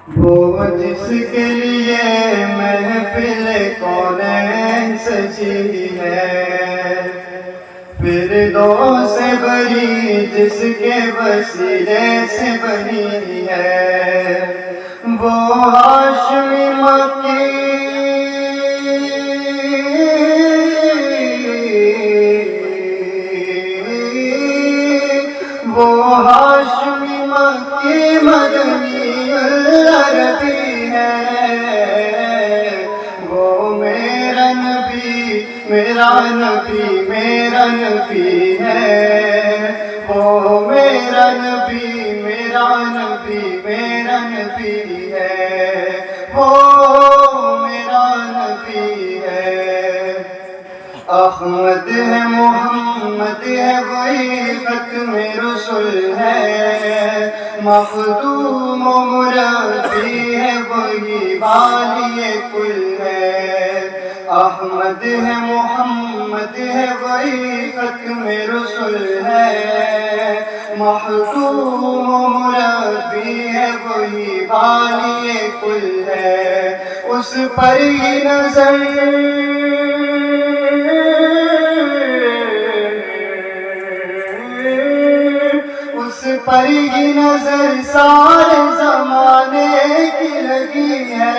وہ جس کے لیے محفل کونین سجی ہے، فردوس سے بری جس کے وسیلے سے بنی ہے، وہ ہاشمی مکی وہ ہاشمی مکی مدنی عربی ہے، وہ میرا نبی میرا نبی میرا نبی ہے، وہ میرا نبی میرا نبی میرا نبی ہے، وہ میرا نبی ہے۔ احمد ہے محمد ہے وہی ختم رسول ہے، مخدوم و مربی ہے وہی والی کل ہے۔ احمد ہے محمد ہے وہی ختم رسول ہے، مخدوم و مربی ہے وہی والی کل ہے۔ اس پر ہی نظر پر ہی نظر سارے زمانے کی لگی ہے،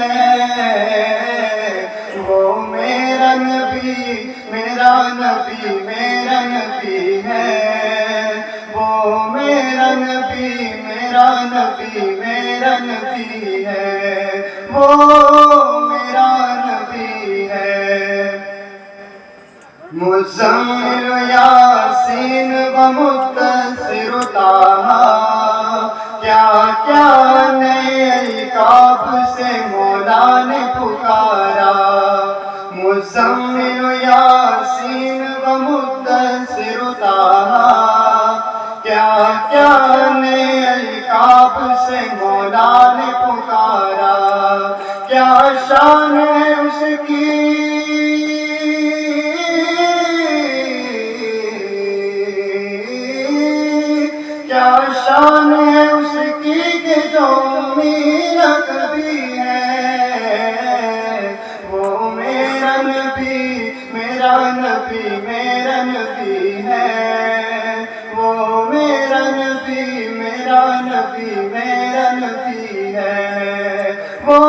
وہ میرا نبی میرا نبی میرا نبی ہے، وہ میرا نبی میرا نبی میرا نبی ہے، وہ میرا نبی ہے۔ مزمل یاسین و مدثر طٰہٰ، کیا کیا نئے القاب سے مولا نے پکارا، مزمل یاسین و مدثر طٰہٰ، کیا کیا نئے القاب سے مولا نے پکارا، کیا شان ہے اس کی کیا شان ہے اس کی کہ جو میرا کبھی ہے، وہ میرا نبی میرا نبی میرا نبی ہے، وہ میرا نبی میرا نبی میرا نبی ہے، وہ